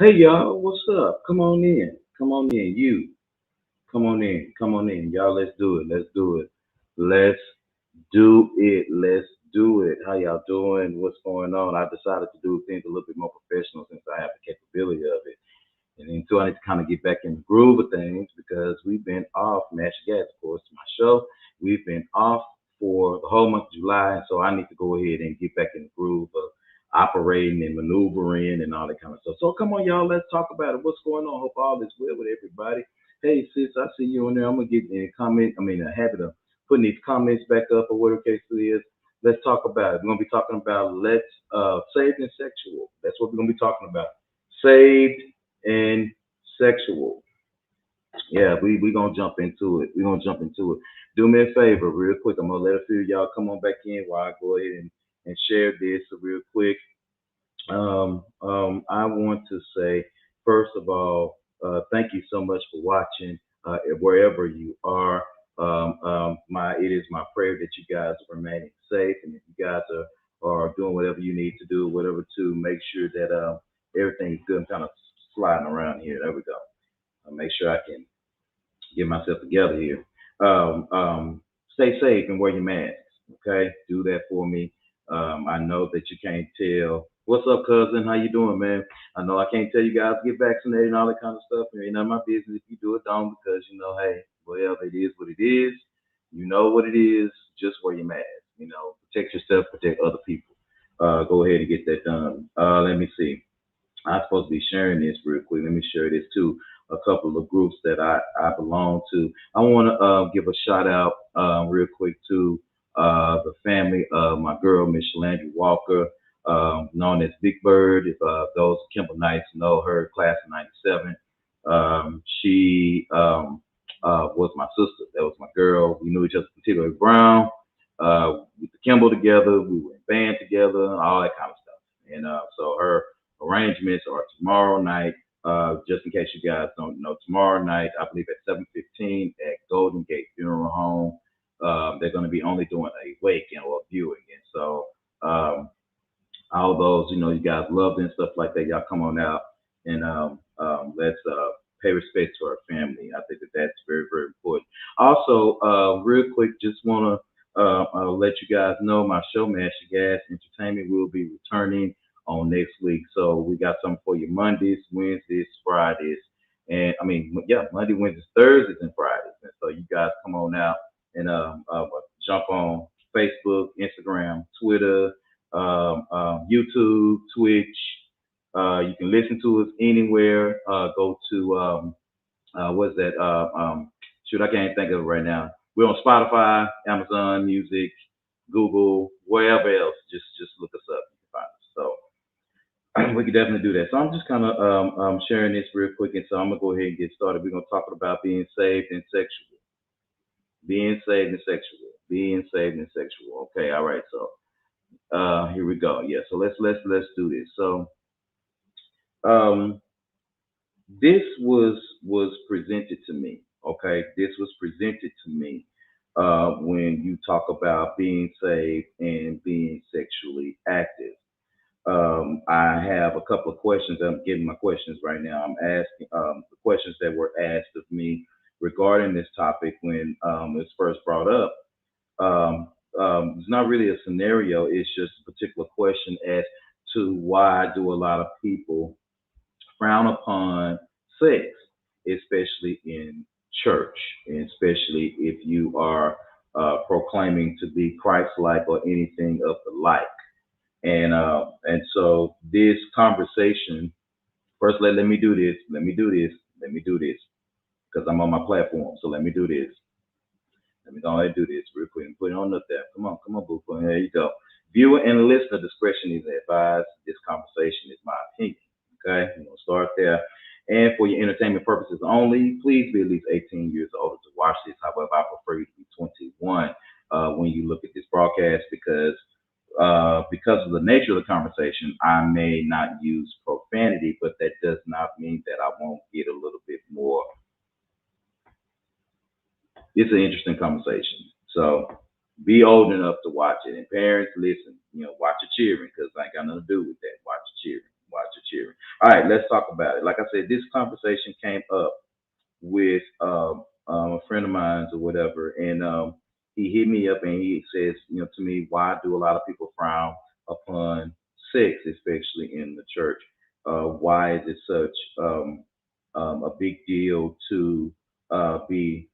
Hey y'all, what's up? Come on in. Come on in. You. Come on in. Come on in. Y'all, let's do it. Let's do it. Let's do it. Let's do it. How y'all doing? What's going on? I decided to do things a little bit more professional since I have the capability of it. And then too, I need to kind of get back in the groove of things because we've been off, Mash Gas, of course, my show. We've been off for the whole month of July, and so I need to go ahead and get back in the groove of operating and maneuvering and all that kind of stuff. So come on, y'all, let's talk about it. What's going on? Hope all is well with everybody. Hey, sis, I see you on there. I'm gonna get in a comment. I mean, a habit of putting these comments back up or whatever the case it is. Let's talk about it. We're gonna be talking about let's saved and sexual. That's what we're gonna be talking about. Saved and sexual. Yeah, we gonna jump into it. We gonna jump into it. Do me a favor, real quick. I'm gonna let a few of y'all come on back in while I go ahead and share this real quick. I want to say, first of all, thank you so much for watching wherever you are. It is my prayer that you guys are remaining safe, and if you guys are doing whatever you need to do, whatever to make sure that everything's good. I'm kind of sliding around here. There we go. I'll make sure I can get myself together here. Stay safe and wear your mask. Okay, do that for me. I know that you can't tell. What's up, cousin? How you doing, man? I know I can't tell you guys to get vaccinated and all that kind of stuff. It ain't none of my business if you do it, don't, because hey, well, it is what it is. You know what it is. Just wear your mask. Protect yourself, protect other people. Go ahead and get that done. Let me see. I'm supposed to be sharing this real quick. Let me share this to a couple of groups that I belong to. I want to give a shout out real quick to the family of my girl, Miss Shalandra Walker, known as Big Bird. If those Kimball Knights know her, class of '97, she was my sister. That was my girl. We knew each other from Tito Brown. We went to Kimball together. We were in band together, all that kind of stuff. And so her arrangements are tomorrow night. Just in case you guys don't know, tomorrow night, I believe at 7:15 at Golden Gate Funeral Home. They're going to be only doing a wake and or viewing, and so all those you guys love and stuff like that. Y'all come on out and let's pay respect to our family. I think that that's very very important. Also, real quick, just want to let you guys know my show, Mash Gas Entertainment, will be returning on next week. So we got something for you Mondays, Wednesdays, Fridays, and I mean, yeah, Monday, Wednesdays, Thursdays, and Fridays. And so you guys come on out and jump on Facebook, Instagram, Twitter, YouTube, Twitch. You can listen to us anywhere. Go to what's that? Shoot, I can't think of it right now. We're on Spotify, Amazon Music, Google, wherever else. Just look us up. You can find us. So we can definitely do that. So I'm just kind of sharing this real quick, and so I'm gonna go ahead and get started. We're gonna talk about being saved and sexual, being saved and sexual, being saved and sexual. Okay, all right. So here we go. Yeah. So let's do this. So um, this was presented to me. Okay, this was presented to me when you talk about being saved and being sexually active. I have a couple of questions. I'm getting my questions right now. I'm asking the questions that were asked of me regarding this topic when it was first brought up. It's not really a scenario. It's just a particular question as to why do a lot of people frown upon sex, especially in church, and especially if you are proclaiming to be Christ-like or anything of the like. And so this conversation, first let me do this, let me do this, let me do this, because I'm on my platform. So let me do this. Let me go ahead and do this real quick and put it on up there. Come on, boo. There you go. Viewer and listener discretion is advised. This conversation is my opinion. Okay, I'm gonna start there. And for your entertainment purposes only, please be at least 18 years old to watch this. However, I prefer you to be 21 when you look at this broadcast because of the nature of the conversation, I may not use profanity, but that does not mean that I won't get a little bit more. It's an interesting conversation. So be old enough to watch it. And parents, listen, watch your cheering because I ain't got nothing to do with that. Watch your cheering. Watch your cheering. All right, let's talk about it. Like I said, this conversation came up with a friend of mine or whatever, and he hit me up and he says, to me, why do a lot of people frown upon sex, especially in the church? Why is it such a big deal to be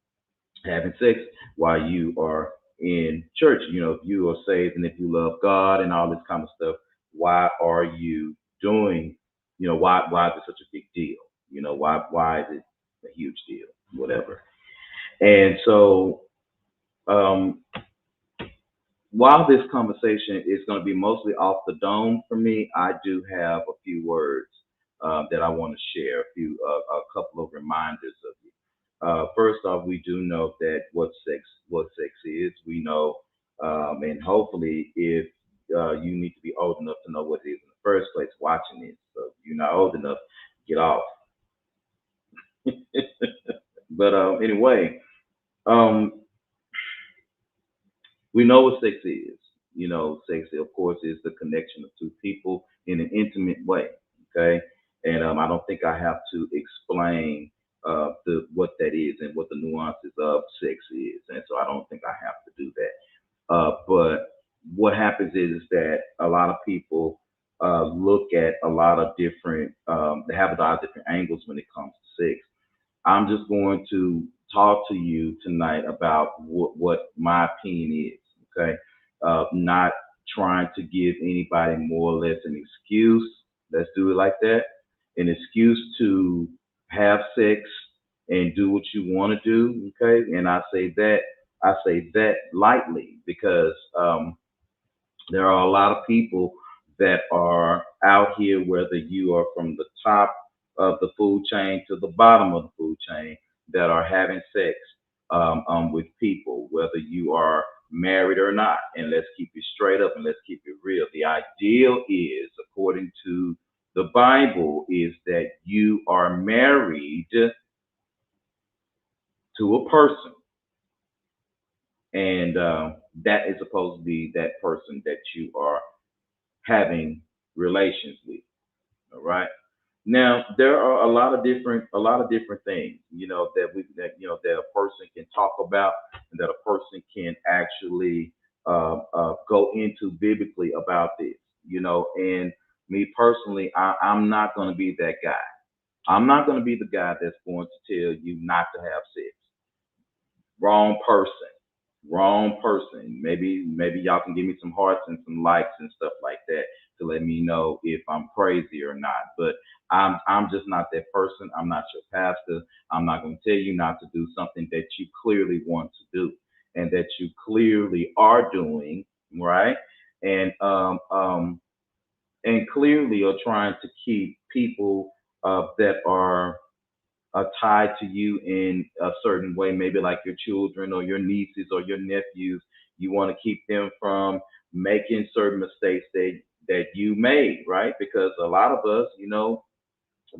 having sex while you are in church? If you are saved and if you love God and all this kind of stuff, why are you doing? Why is it such a big deal? Why is it a huge deal? Whatever. And so, um, while this conversation is going to be mostly off the dome for me, I do have a few words that I want to share, a couple of reminders of you. First off, we do know that what sex is. We know, and hopefully, if you need to be old enough to know what it is in the first place, watching it. So if you're not old enough, get off. But anyway, um, we know what sex is. Sex, of course, is the connection of two people in an intimate way. Okay, and I don't think I have to explain what that is and what the nuances of sex is, and so I don't think I have to do that. But what happens is that a lot of people look at a lot of different, they have a lot of different angles when it comes to sex. I'm just going to talk to you tonight about what my opinion is. Okay, not trying to give anybody more or less an excuse. Let's do it like that. An excuse to have sex and do what you want to do. Okay, and I say that lightly because there are a lot of people that are out here, whether you are from the top of the food chain to the bottom of the food chain, that are having sex with people, whether you are married or not. And let's keep it straight up and let's keep it real. The ideal is, according to the Bible, is that you are married to a person, and that is supposed to be that person that you are having relations with. All right. Now there are a lot of different things, that a person can talk about and that a person can actually go into biblically about this. And me personally, I'm not going to be that guy. I'm not going to be the guy that's going to tell you not to have sex. Wrong person. Wrong person. Maybe y'all can give me some hearts and some likes and stuff like that to let me know if I'm crazy or not. But I'm just not that person. I'm not your pastor. I'm not going to tell you not to do something that you clearly want to do and that you clearly are doing, right? And clearly are trying to keep people that are tied to you in a certain way, maybe like your children or your nieces or your nephews. You want to keep them from making certain mistakes that you made, right? Because a lot of us,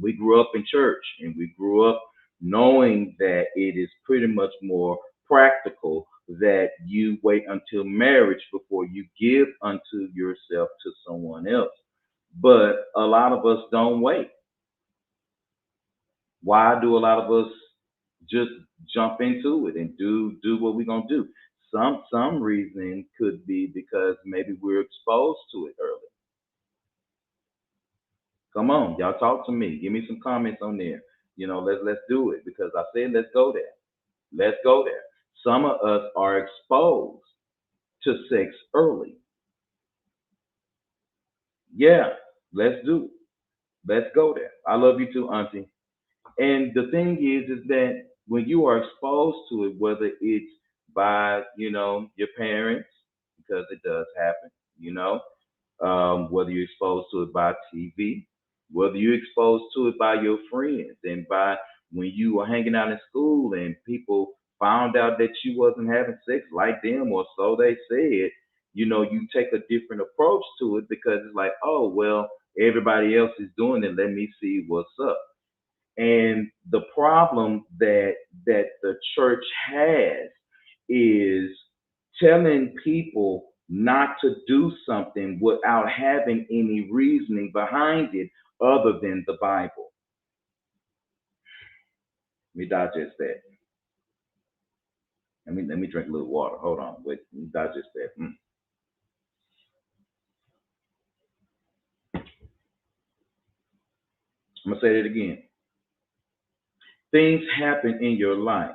we grew up in church and we grew up knowing that it is pretty much more practical that you wait until marriage before you give unto yourself to someone else. But a lot of us don't wait. Why do a lot of us just jump into it and do what we're gonna do? Some reason could be because maybe we're exposed to it early. Come on, y'all talk to me. Give me some comments on there. Let's do it because I said let's go there. Let's go there. Some of us are exposed to sex early. Yeah, let's do it. Let's go there. I love you too, Auntie. And the thing is that when you are exposed to it, whether it's by, your parents, because it does happen, whether you're exposed to it by TV, whether you're exposed to it by your friends, and by when you were hanging out in school and people found out that you wasn't having sex like them, or so they said, you take a different approach to it because it's like, oh, well, everybody else is doing it. Let me see what's up. And the problem that the church has is telling people not to do something without having any reasoning behind it other than the Bible. Let me digest that. Let me drink a little water. Hold on. Wait, let me digest that. I'm gonna say it again. Things happen in your life.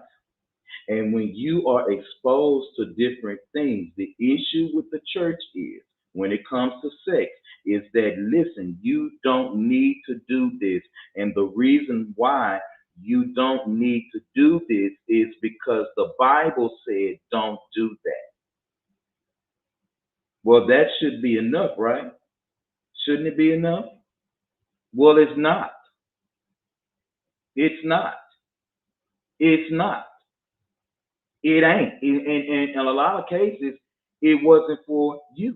And when you are exposed to different things, the issue with the church is when it comes to sex is that, listen, you don't need to do this. And the reason why you don't need to do this is because the Bible said don't do that. Well, that should be enough, right? Shouldn't it be enough? Well, it's not. It's not. It's not. It ain't. In a lot of cases, it wasn't for you.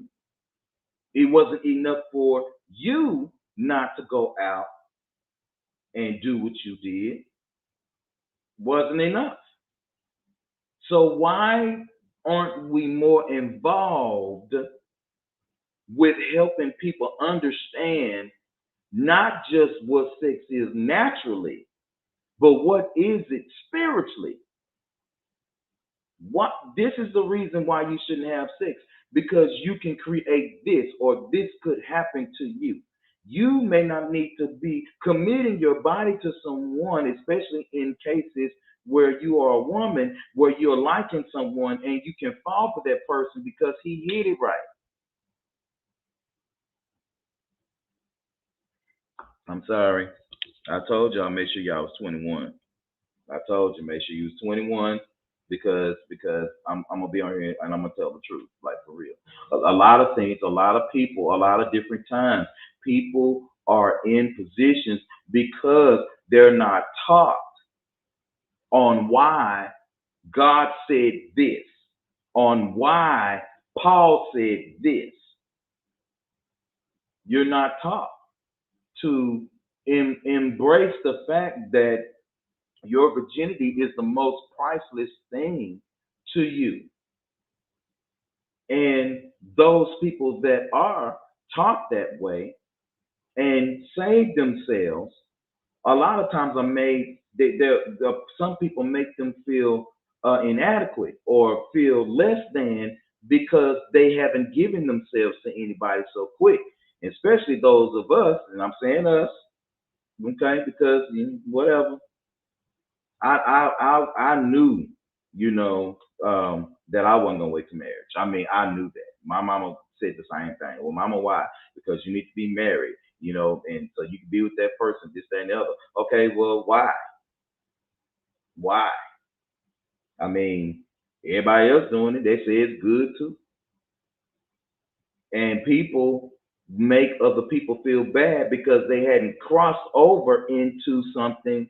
It wasn't enough for you not to go out and do what you did. Wasn't enough. So why aren't we more involved with helping people understand not just what sex is naturally, but what is it spiritually? What this is the reason why you shouldn't have sex, because you can create this or this could happen to you. You may not need to be committing your body to someone, especially in cases where you are a woman, where you're liking someone and you can fall for that person because he hit it right. I'm sorry. I told y'all make sure y'all was 21. I told you make sure you was 21 because I'm gonna be on here and I'm gonna tell the truth, like for real. A lot of things, a lot of people, a lot of different times, people are in positions because they're not taught on why God said this, on why Paul said this. You're not taught to embrace the fact that your virginity is the most priceless thing to you. And those people that are taught that way and save themselves, a lot of times are made, some people make them feel inadequate or feel less than because they haven't given themselves to anybody so quick, especially those of us, and I'm saying us, okay, because whatever, I knew, you know, that I wasn't gonna wait to marriage. I mean, I knew that. My mama said the same thing. Well, mama, why? Because you need to be married, and so you can be with that person, this, that, and the other. Okay, well, why? Why? I mean, everybody else doing it. They say it's good too, and people make other people feel bad because they hadn't crossed over into something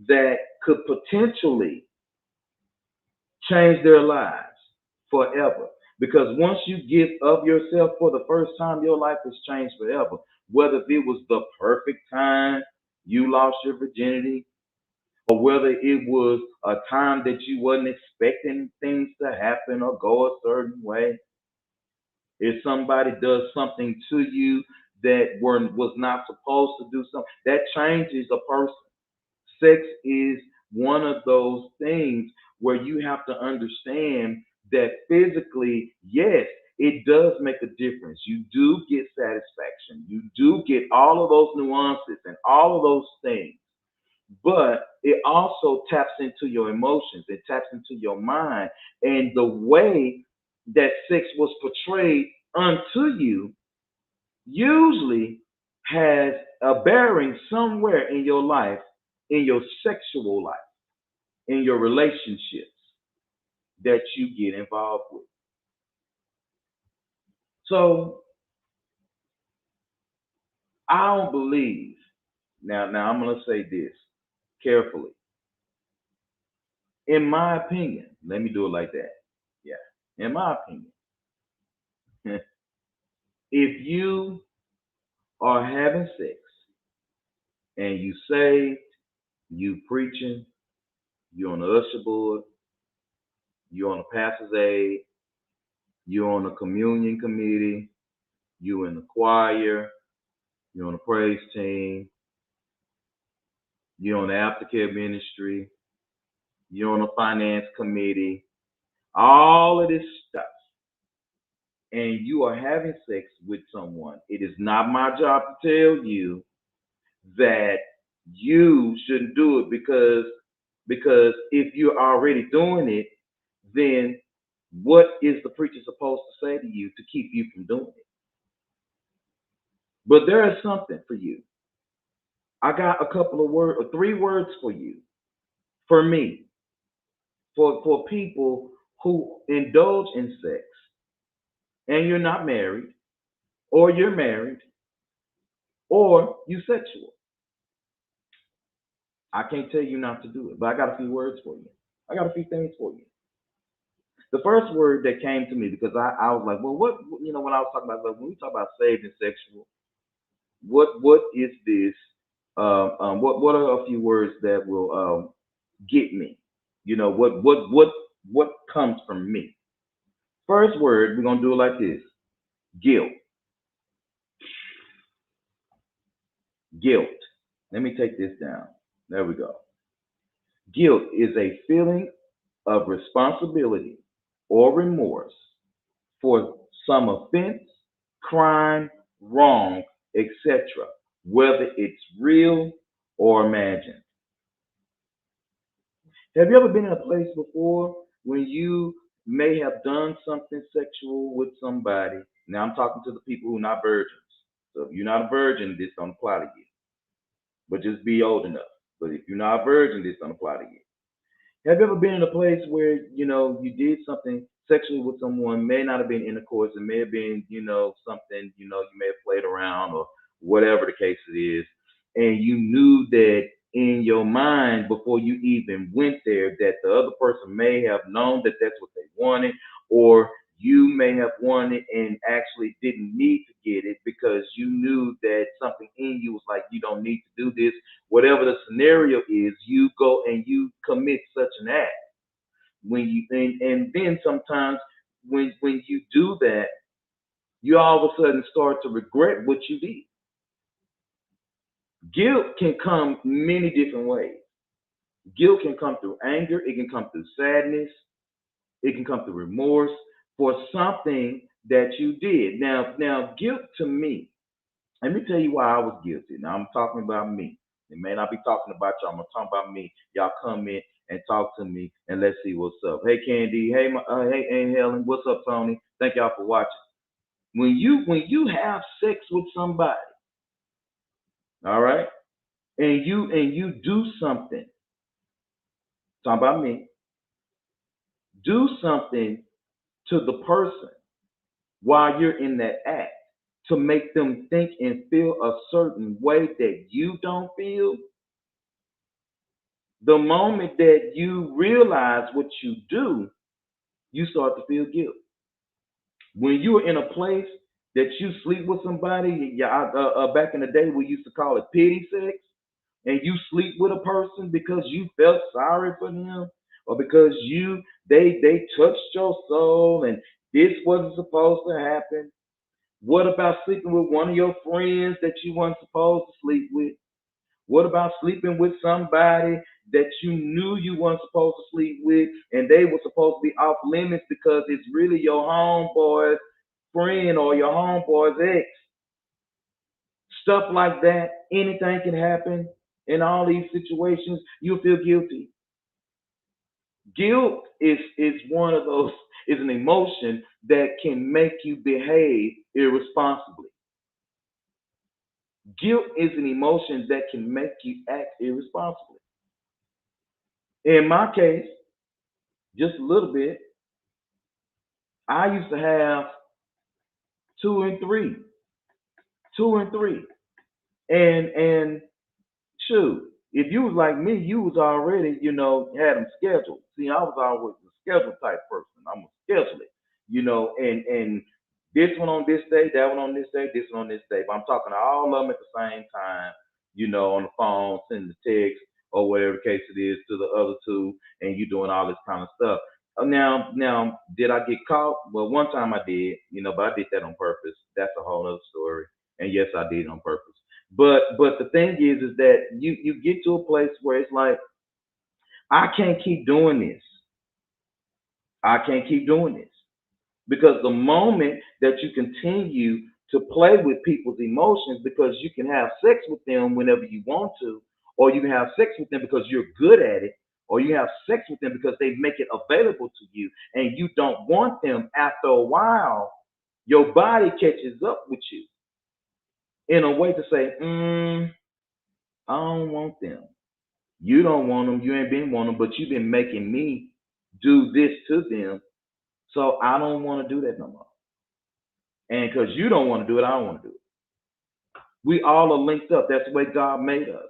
that could potentially change their lives forever. Because once you give of yourself for the first time, your life has changed forever. Whether it was the perfect time you lost your virginity, or whether it was a time that you wasn't expecting things to happen or go a certain way. If somebody does something to you that was not supposed to do something, that changes a person. Sex is one of those things where you have to understand that physically, yes, it does make a difference. You do get satisfaction. You do get all of those nuances and all of those things. But it also taps into your emotions. It taps into your mind. And the way that sex was portrayed unto you usually has a bearing somewhere in your life, in your sexual life, in your relationships that you get involved with. So I don't believe, now I'm going to say this carefully. In my opinion, let me do it like that. Yeah. In my opinion, if you are having sex and you saved, you preaching, you're on the usher board, you're on the pastor's aid, you're on the communion committee, you in the choir, you're on the praise team, you're on the aftercare ministry, you're on the finance committee, all of this stuff, and you are having sex with someone, it is not my job to tell you that you shouldn't do it because if you're already doing it, then what is the preacher supposed to say to you to keep you from doing it? But there is something for you. I got a couple of words or three words for you, for me, for people who indulge in sex and you're not married, or you're married, or you sexual. I can't tell you not to do it, but I got a few words for you. I got a few things for you. The first word that came to me because I was like, well, what when I was talking about when we talk about saved and sexual, what is this? What are a few words that will get me? What comes from me? First word, we're gonna do it like this: guilt. Guilt. Let me take this down. There we go. Guilt is a feeling of responsibility or remorse for some offense, crime, wrong, etc., whether it's real or imagined. Have you ever been in a place before when you may have done something sexual with somebody? Now I'm talking to the people who are not virgins. So if you're not a virgin, this don't apply to you. But just be old enough. But if you're not a virgin, this don't apply to you. Have you ever been in a place where you did something sexually with someone? May not have been intercourse. It may have been something you may have played around or whatever the case it is, and you knew that in your mind before you even went there that the other person may have known that that's what they wanted, or you may have wanted and actually didn't need to get it because you knew that something in you was like you don't need to do this. Whatever the scenario is, you go and you commit such an act. When you and then sometimes when you do that, you all of a sudden start to regret what you did. Guilt can come many different ways. Guilt can come through anger, it can come through sadness, it can come through remorse for something that you did. Now guilt to me, let me tell you why I was guilty. Now I'm talking about me. It may not be talking about y'all. I'm gonna talk about me. Y'all come in and talk to me, and let's see what's up. Hey Candy, hey Aunt Helen, what's up Tony? Thank y'all for watching. When you have sex with somebody, all right, and you do something. Talk about me. Do something to the person while you're in that act to make them think and feel a certain way that you don't feel. The moment that you realize what you do, you start to feel guilt. When you're in a place that you sleep with somebody, yeah, back in the day we used to call it pity sex, and you sleep with a person because you felt sorry for them, or because they touched your soul, and this wasn't supposed to happen. What about sleeping with one of your friends that you weren't supposed to sleep with? What about sleeping with somebody that you knew you weren't supposed to sleep with and they were supposed to be off limits because it's really your homeboy's friend or your homeboy's ex? Stuff like that. Anything can happen in all these situations. You feel guilty. Guilt is one of those, is an emotion that can make you behave irresponsibly. Guilt is an emotion that can make you act irresponsibly. In my case, just a little bit, I used to have two and three, two and three, and shoot, if you was like me, you was already had them scheduled. See, I was always a schedule type person. I'm a scheduler, and this one on this day, that one on this day, this one on this day. But I'm talking to all of them at the same time, on the phone, sending the text or whatever the case it is to the other two, and you doing all this kind of stuff. Now, did I get caught? Well, one time I did, but I did that on purpose. That's a whole other story. And yes, I did on purpose. But the thing is that you get to a place where it's like, I can't keep doing this. I can't keep doing this. Because the moment that you continue to play with people's emotions because you can have sex with them whenever you want to, or you can have sex with them because you're good at it, or you have sex with them because they make it available to you and you don't want them, after a while, your body catches up with you in a way to say, I don't want them. You don't want them, you ain't been wanting them, but you've been making me do this to them. So I don't want to do that no more. And because you don't want to do it, I don't want to do it. We all are linked up. That's the way God made us.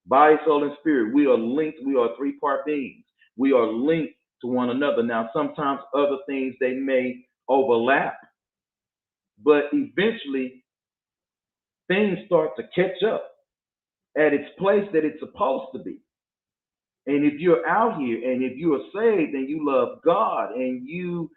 Body, soul, and spirit. We are linked. We are three-part beings. We are linked to one another. Now, sometimes other things, they may overlap, but eventually things start to catch up at its place that it's supposed to be. And if you're out here and if you are saved and you love God and you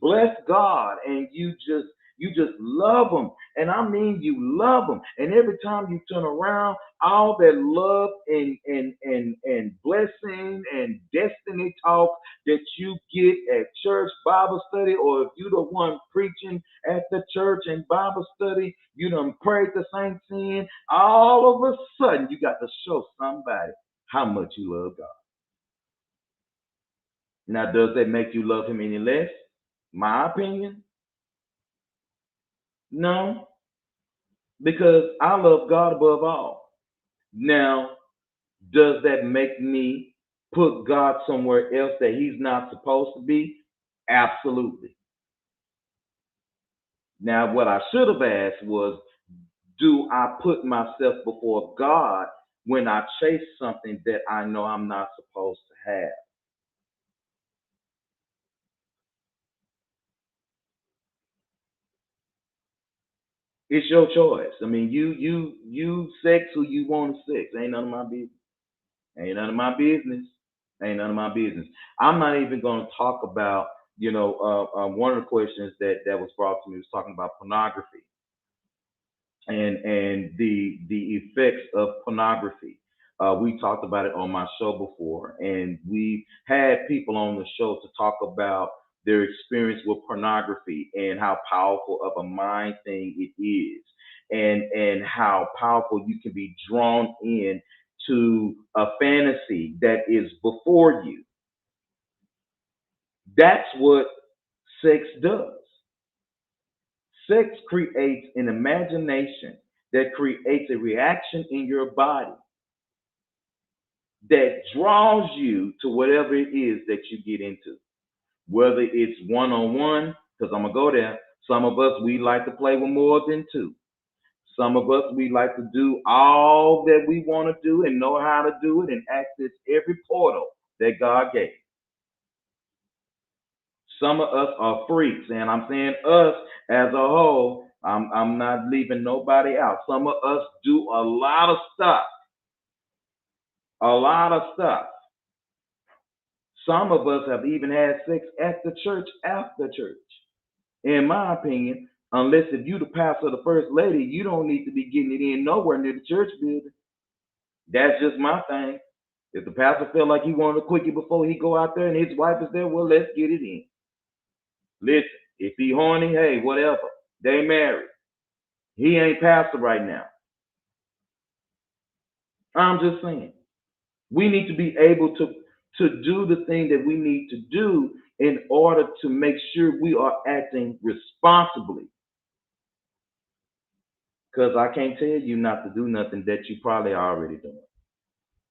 bless God and you just love him, and I mean you love him, and every time you turn around, all that love and blessing and destiny talk that you get at church Bible study, or if you the one preaching at the church and Bible study, you done prayed the same thing, all of a sudden you got to show somebody how much you love God. Now, does that make you love him any less? My opinion, no, because I love God above all. Now, does that make me put God somewhere else that he's not supposed to be? Absolutely. Now, what I should have asked was, do I put myself before God when I chase something that I know I'm not supposed to have? It's your choice. I mean, you sex who you want to sex. Ain't none of my business. Ain't none of my business. Ain't none of my business. I'm not even going to talk about, one of the questions that was brought to me was talking about pornography and the effects of pornography. We talked about it on my show before, and we had people on the show to talk about their experience with pornography and how powerful of a mind thing it is, and how powerful you can be drawn in to a fantasy that is before you. That's what sex does. Sex creates an imagination that creates a reaction in your body that draws you to whatever it is that you get into. Whether it's one on one, because I'm going to go there. Some of us, we like to play with more than two. Some of us, we like to do all that we want to do and know how to do it and access every portal that God gave. Some of us are freaks, and I'm saying us as a whole. I'm not leaving nobody out. Some of us do a lot of stuff, a lot of stuff. Some of us have even had sex at the church after church. In my opinion, unless if you the pastor or the first lady, you don't need to be getting it in nowhere near the church building. That's just my thing. If the pastor felt like he wanted a quickie before he go out there and his wife is there, well, let's get it in. Listen, if he horny, hey, whatever. They married. He ain't pastor right now. I'm just saying. We need to be able to do the thing that we need to do in order to make sure we are acting responsibly. Because I can't tell you not to do nothing that you probably already doing.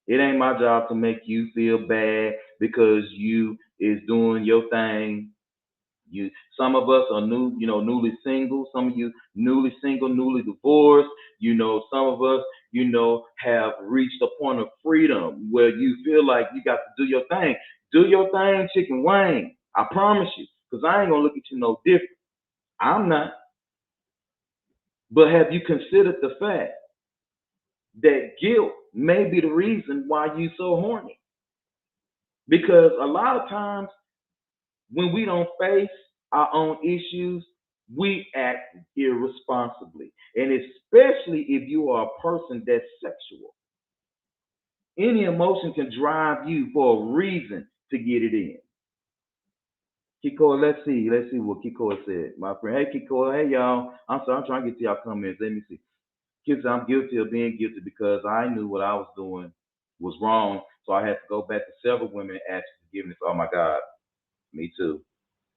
It ain't my job to make you feel bad because you is doing your thing. You, some of us are newly single. Some of you newly single, newly divorced. Some of us, have reached a point of freedom where you feel like you got to do your thing. Do your thing, chicken wing. I promise you, because I ain't gonna look at you no different. I'm not. But have you considered the fact that guilt may be the reason why you so horny? Because a lot of times when we don't face our own issues, we act irresponsibly. And especially if you are a person that's sexual. Any emotion can drive you for a reason to get it in. Kiko, let's see what Kiko said. My friend, hey Kiko, hey y'all. I'm sorry, I'm trying to get to y'all comments. Let me see. Kiko said, I'm guilty of being guilty because I knew what I was doing was wrong. So I had to go back to several women and ask for forgiveness. Oh my God. Me too.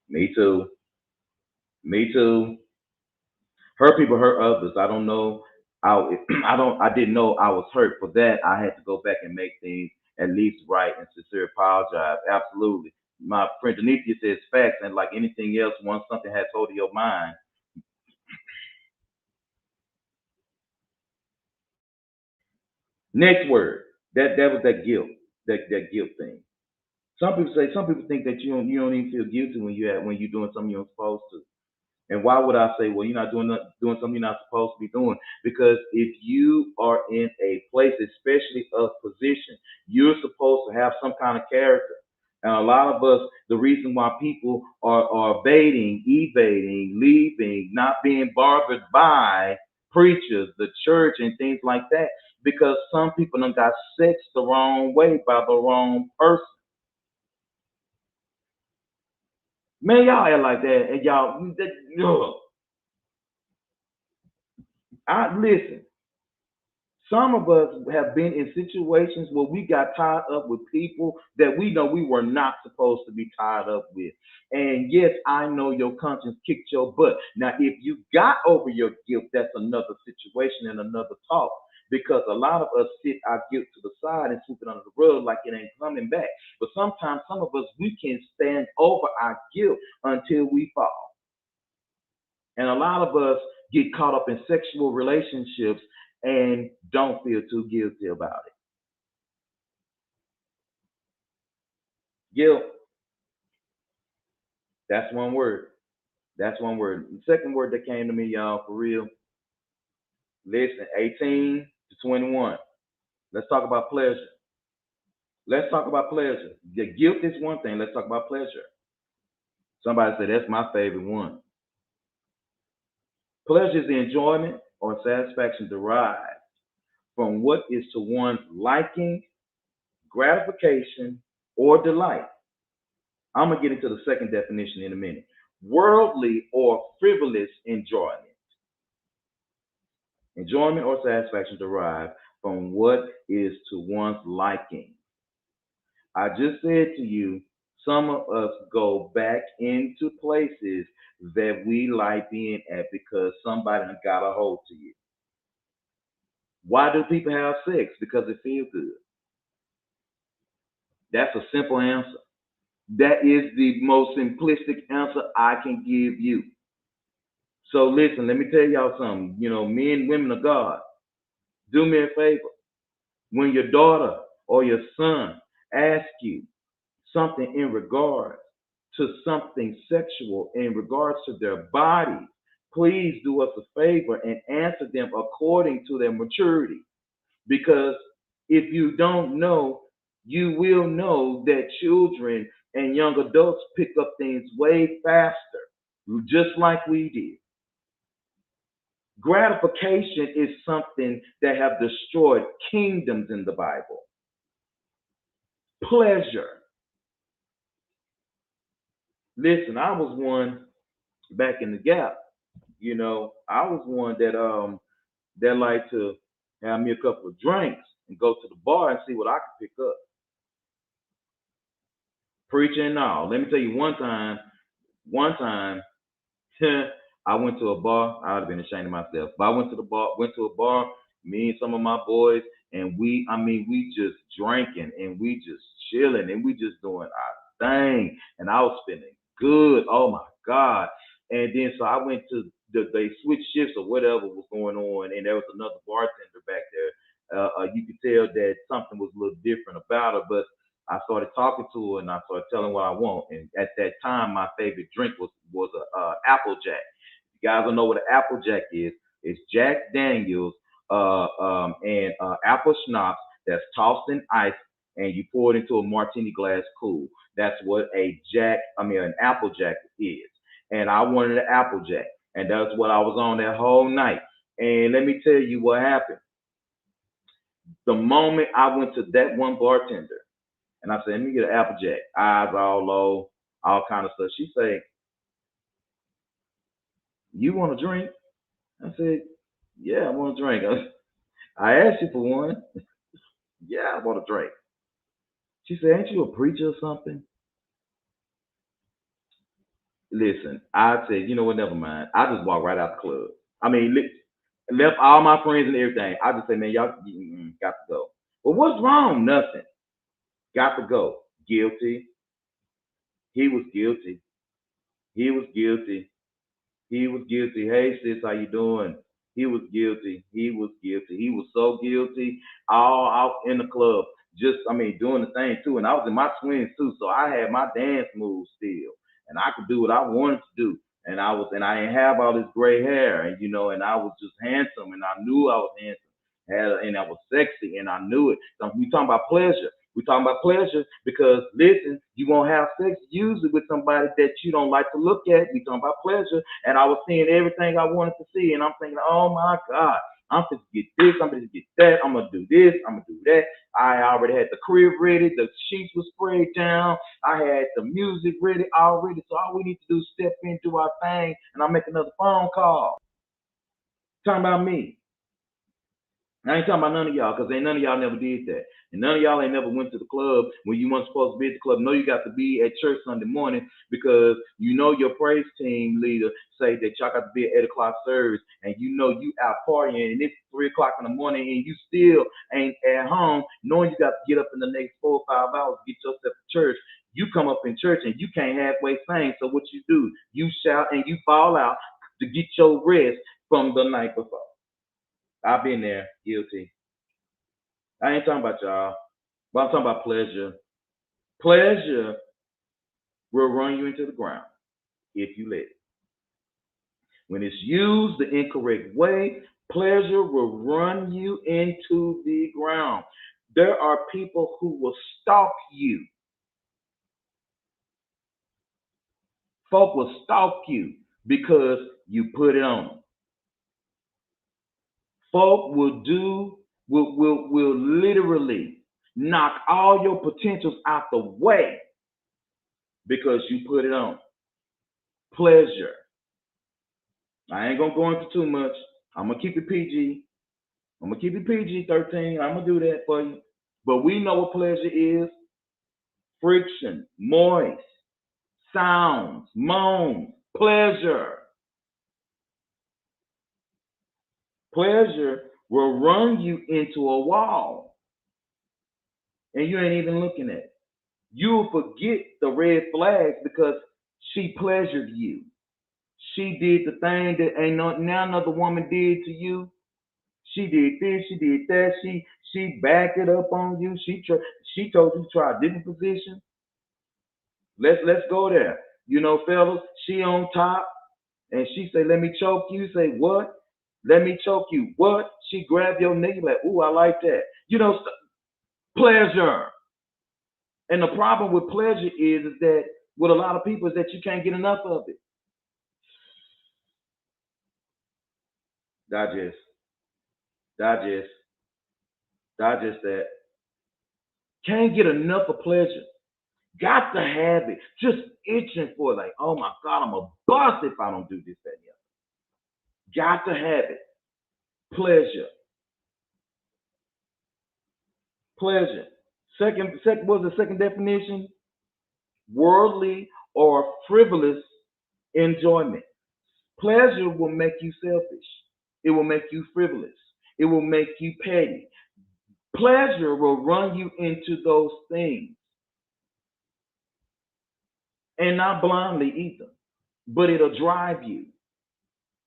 Me too. Me too. Hurt people hurt others. I don't know. I didn't know I was hurt. For that, I had to go back and make things at least right and sincere apologize. Absolutely. My friend Denithia says facts, and like anything else, once something has hold of your mind. Next word. That was that guilt. That guilt thing. Some people think that you don't even feel guilty when you're doing something you're not supposed to. And why would I say, well, you're not doing something you're not supposed to be doing? Because if you are in a place, especially of position, you're supposed to have some kind of character. And a lot of us, the reason why people are evading, leaving, not being bothered by preachers, the church, and things like that, because some people done got sexed the wrong way by the wrong person. Man, y'all act like that, and I listen. Some of us have been in situations where we got tied up with people that we know we were not supposed to be tied up with. And yes, I know your conscience kicked your butt. Now, if you got over your guilt, that's another situation and another talk. Because a lot of us sit our guilt to the side and sweep it under the rug like it ain't coming back. But sometimes some of us, we can stand over our guilt until we fall. And a lot of us get caught up in sexual relationships and don't feel too guilty about it. Guilt, that's one word. That's one word. The second word that came to me, y'all, for real, listen, 18 to 21. Let's talk about pleasure. Let's talk about pleasure. The guilt is one thing. Let's talk about pleasure. Somebody said that's my favorite one. Pleasure is the enjoyment or satisfaction derived from what is to one's liking, gratification, or delight. I'm going to get into the second definition in a minute. Worldly or frivolous enjoyment. Enjoyment or satisfaction derived from what is to one's liking. I just said to you, some of us go back into places that we like being at because somebody got a hold to you. Why do people have sex? Because it feels good. That's a simple answer. That is the most simplistic answer I can give you. So listen, let me tell y'all something. You know, men, women of God, do me a favor. When your daughter or your son asks you something in regards to something sexual in regards to their body, please do us a favor and answer them according to their maturity. Because if you don't know, you will know that children and young adults pick up things way faster, just like we did. Gratification is something that have destroyed kingdoms in the Bible. Pleasure. Listen, I was one back in the gap. You know, I was one that liked to have me a couple of drinks and go to the bar and see what I could pick up. Preaching and all. Let me tell you one time I went to a bar. I would have been ashamed of myself. But I went to a bar, me and some of my boys, and we just drinking and we just chilling and we just doing our thing. And I was feeling good. Oh my God. And then so I went to they switched shifts or whatever was going on, and there was another bartender back there. You could tell that something was a little different about her, but I started talking to her and I started telling her what I want. And at that time, my favorite drink was a Applejack. If you guys don't know what an Applejack is, it's Jack Daniels and apple schnapps that's tossed in ice and you pour it into a martini glass cool. That's what an Applejack is. And I wanted an Applejack. And that's what I was on that whole night. And let me tell you what happened. The moment I went to that one bartender and I said, let me get an Applejack, eyes all low, all kind of stuff. She said, you want a drink? I said, yeah, I want a drink. I asked you for one. Yeah, I want a drink. She said, ain't you a preacher or something? Listen, I said, you know what, never mind. I just walked right out the club. I mean, left all my friends and everything. I just said, man, y'all got to go. Well, what's wrong? Nothing. Got to go. Guilty. He was guilty. He was guilty. He was guilty. Hey, sis, how you doing? He was guilty. He was guilty. He was so guilty. All out in the club, just doing the thing too. And I was in my swings too, so I had my dance moves still, and I could do what I wanted to do. And I didn't have all this gray hair, and and I was just handsome, and I knew I was handsome, and I was sexy, and I knew it. So we talking about pleasure. We're talking about pleasure because, listen, you won't have sex usually with somebody that you don't like to look at. We're talking about pleasure. And I was seeing everything I wanted to see. And I'm thinking, oh, my God, I'm going to get this. I'm going to get that. I'm going to do this. I'm going to do that. I already had the crib ready. The sheets were sprayed down. I had the music ready already. So all we need to do is step into our thing, and I'll make another phone call. Talking about me. I ain't talking about none of y'all, because ain't none of y'all never did that. And none of y'all ain't never went to the club when you weren't supposed to be at the club. No, you got to be at church Sunday morning because your praise team leader say that y'all got to be at 8 o'clock service, and you out partying, and it's 3 o'clock in the morning, and you still ain't at home, knowing you got to get up in the next 4 or 5 hours to get yourself to church. You come up in church, and you can't halfway sing, so what you do? You shout, and you fall out to get your rest from the night before. I've been there, guilty. I ain't talking about y'all, but I'm talking about pleasure. Pleasure will run you into the ground if you let it. When it's used the incorrect way, pleasure will run you into the ground. There are people who will stalk you. Folk will stalk you because you put it on them. Folk will literally knock all your potentials out the way because you put it on. Pleasure. I ain't gonna go into too much. I'm gonna keep it PG. I'm gonna keep it PG-13. I'm gonna do that for you. But we know what pleasure is: friction, moist, sounds, moans, pleasure. Pleasure will run you into a wall, and you ain't even looking at it. You'll forget the red flags because she pleasured you. She did the thing that ain't now another woman did to you. She did this, she did that. She backed it up on you. She told you to try a different position. Let's go there. Fellas, she on top, and she say, "Let me choke you." Say, "What? Let me choke you." What? She grab your nigga like, "Ooh, I like that." Pleasure. And the problem with pleasure is that with a lot of people is that you can't get enough of it. Digest, digest, digest that. Can't get enough of pleasure. Got to have it. Just itching for it. Like, oh my God, I'm a bust if I don't do this, that, and the other. Got to have it. Pleasure. Pleasure. Second was the second definition? Worldly or frivolous enjoyment. Pleasure will make you selfish. It will make you frivolous. It will make you petty. Pleasure will run you into those things. And not blindly either, but it'll drive you.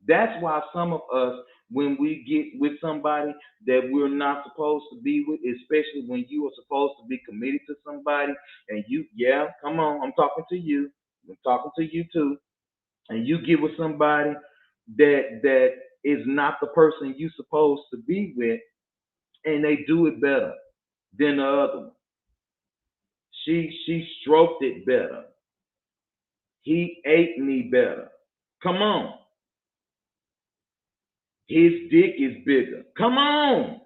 That's why some of us, when we get with somebody that we're not supposed to be with, especially when you are supposed to be committed to somebody, and yeah, come on, I'm talking to you. I'm talking to you too. And you get with somebody that is not the person you're supposed to be with, and they do it better than the other one. She stroked it better. He ate me better. Come on. His dick is bigger. Come on.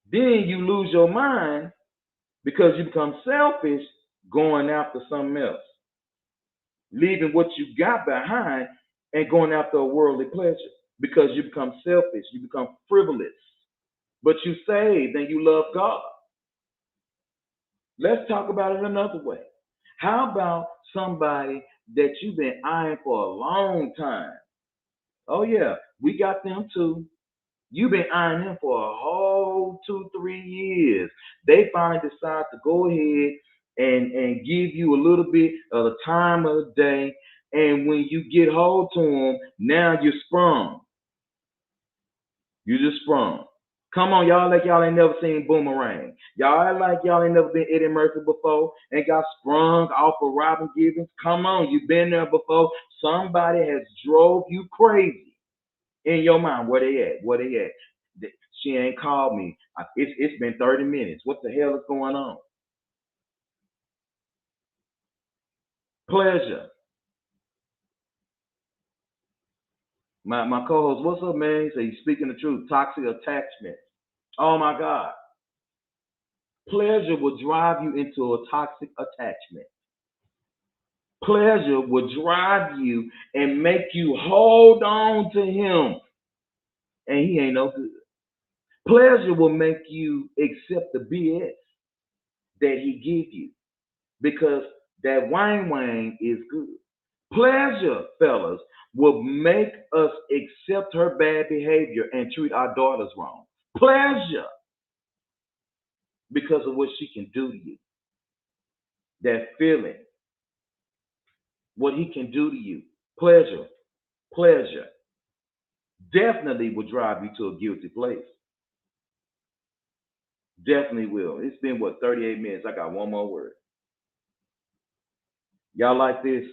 Then you lose your mind because you become selfish going after something else, leaving what you got behind and going after a worldly pleasure because you become selfish, you become frivolous. But you saved and you love God. Let's talk about it another way. How about somebody that you've been eyeing for a long time? Oh yeah, we got them too. You've been eyeing them for a whole 2, 3 years. They finally decide to go ahead and give you a little bit of the time of the day. And when you get hold to them, now you're sprung. You just sprung. Come on, y'all, like y'all ain't never seen Boomerang. Y'all act like y'all ain't never been Eddie Murphy before and got sprung off of Robin Givens. Come on, you've been there before. Somebody has drove you crazy in your mind. Where they at? Where they at? She ain't called me. It's been 30 minutes. What the hell is going on? Pleasure. My co-host, what's up, man? He said, you speaking the truth. Toxic attachment. Oh my God. Pleasure will drive you into a toxic attachment. Pleasure will drive you and make you hold on to him. And he ain't no good. Pleasure will make you accept the BS that he give you because that wang is good. Pleasure, fellas, will make us accept her bad behavior and treat our daughters wrong. Pleasure, because of what she can do to you. That feeling, what he can do to you. Pleasure, pleasure, definitely will drive you to a guilty place. Definitely will. It's been what, 38 minutes. I got one more word. Y'all like this?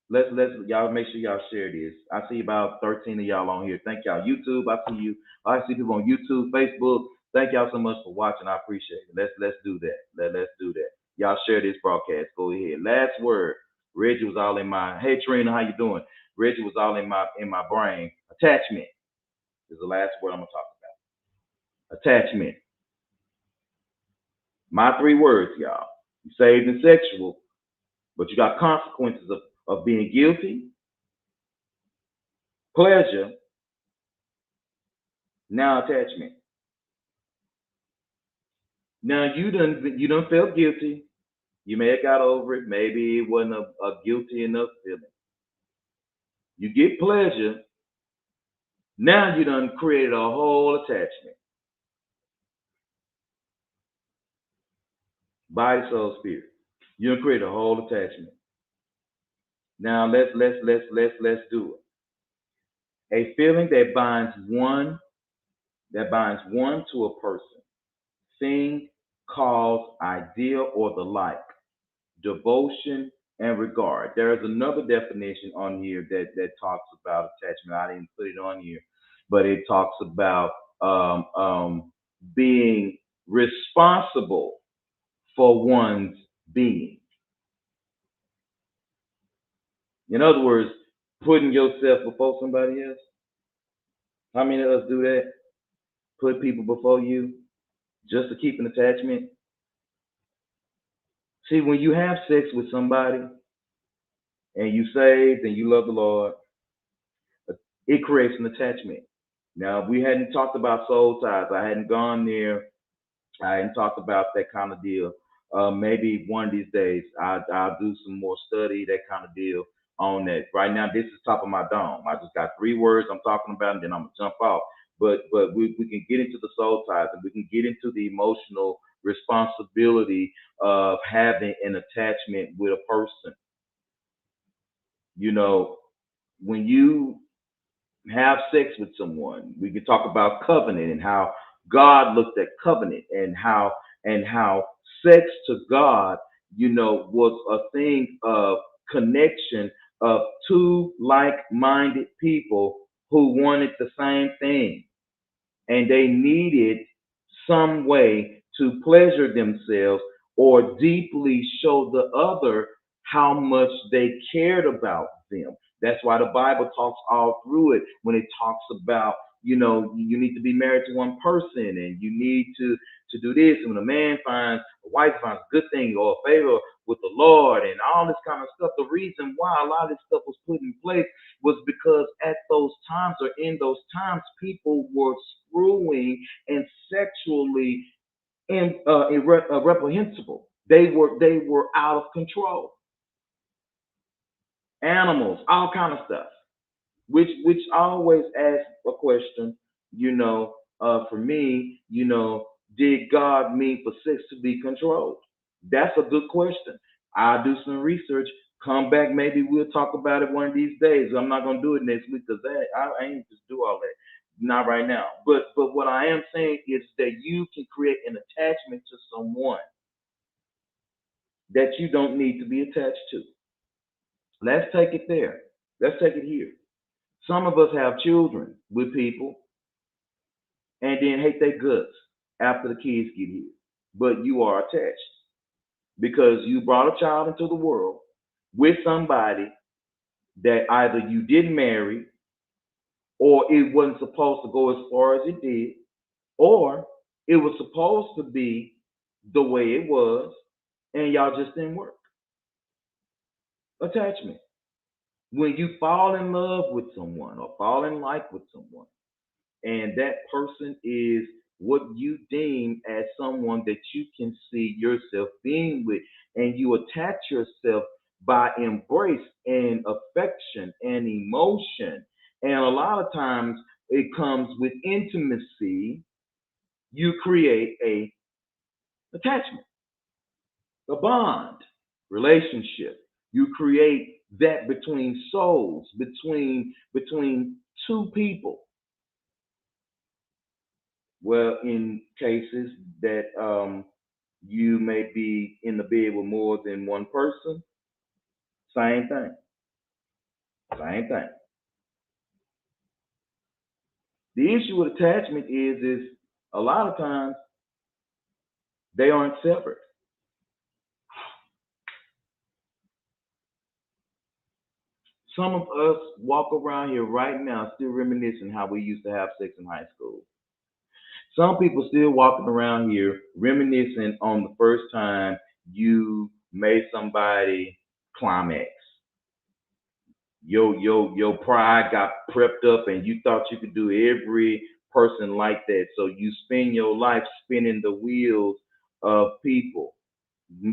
Let's y'all make sure y'all share this. I see about 13 of y'all on here. Thank y'all. YouTube, I see you. I see people on YouTube, Facebook. Thank y'all so much for watching. I appreciate it. Let's do that. Let's do that. Y'all share this broadcast. Go ahead. Last word. Reggie was all in my. Hey Trina, how you doing? Reggie was all in my brain. Attachment is the last word I'm gonna talk about. Attachment. My 3 words, y'all. You saved and sexual, but you got consequences of being guilty, pleasure, now attachment. Now you done felt guilty. You may have got over it. Maybe it wasn't a guilty enough feeling. You get pleasure. Now you done created a whole attachment. Body, soul, spirit. You done created a whole attachment. Now let's do it. A feeling that binds one to a person, thing, cause, idea, or the like. Devotion and regard. There is another definition on here that talks about attachment. I didn't put it on here, but it talks about being responsible for one's being. In other words, putting yourself before somebody else. How many of us do that? Put people before you just to keep an attachment. See, when you have sex with somebody and you saved and you love the Lord, it creates an attachment. Now, we hadn't talked about soul ties. I hadn't gone there. I hadn't talked about that kind of deal. Maybe one of these days I'll do some more study, that kind of deal on that. Right now, this is top of my dome. I just got 3 words I'm talking about, and then I'm gonna jump off. But we can get into the soul ties, and we can get into the emotional responsibility of having an attachment with a person. You know, when you have sex with someone, we can talk about covenant and how God looked at covenant and how sex to God, was a thing of connection of two like-minded people who wanted the same thing, and they needed some way to pleasure themselves or deeply show the other how much they cared about them. That's why the Bible talks all through it when it talks about, you need to be married to one person and you need to do this. And when a man finds a wife finds a good thing or a favor with the Lord and all this kind of stuff, the reason why a lot of this stuff was put in place was because at those times or in those times, people were screwing and sexually reprehensible. They were out of control. Animals, all kind of stuff. Which I always ask a question. For me, did God mean for sex to be controlled? That's a good question. I'll do some research. Come back, maybe we'll talk about it one of these days. I'm not gonna do it next week because I ain't just do all that. Not right now. But what I am saying is that you can create an attachment to someone that you don't need to be attached to. Let's take it there. Let's take it here. Some of us have children with people and then hate their guts after the kids get here. But you are attached because you brought a child into the world with somebody that either you didn't marry or it wasn't supposed to go as far as it did, or it was supposed to be the way it was and y'all just didn't work. Attachment. When you fall in love with someone or fall in like with someone, and that person is what you deem as someone that you can see yourself being with, and you attach yourself by embrace and affection and emotion. And a lot of times it comes with intimacy. You create a attachment, a bond, relationship. You create that between souls, between two people. Well, in cases that you may be in the bed with more than one person, same thing. Same thing. The issue with attachment is a lot of times they aren't separate. Some of us walk around here right now still reminiscing how we used to have sex in high school. Some people still walking around here reminiscing on the first time you made somebody climax. Your pride got prepped up and you thought you could do every person like that. So you spend your life spinning the wheels of people,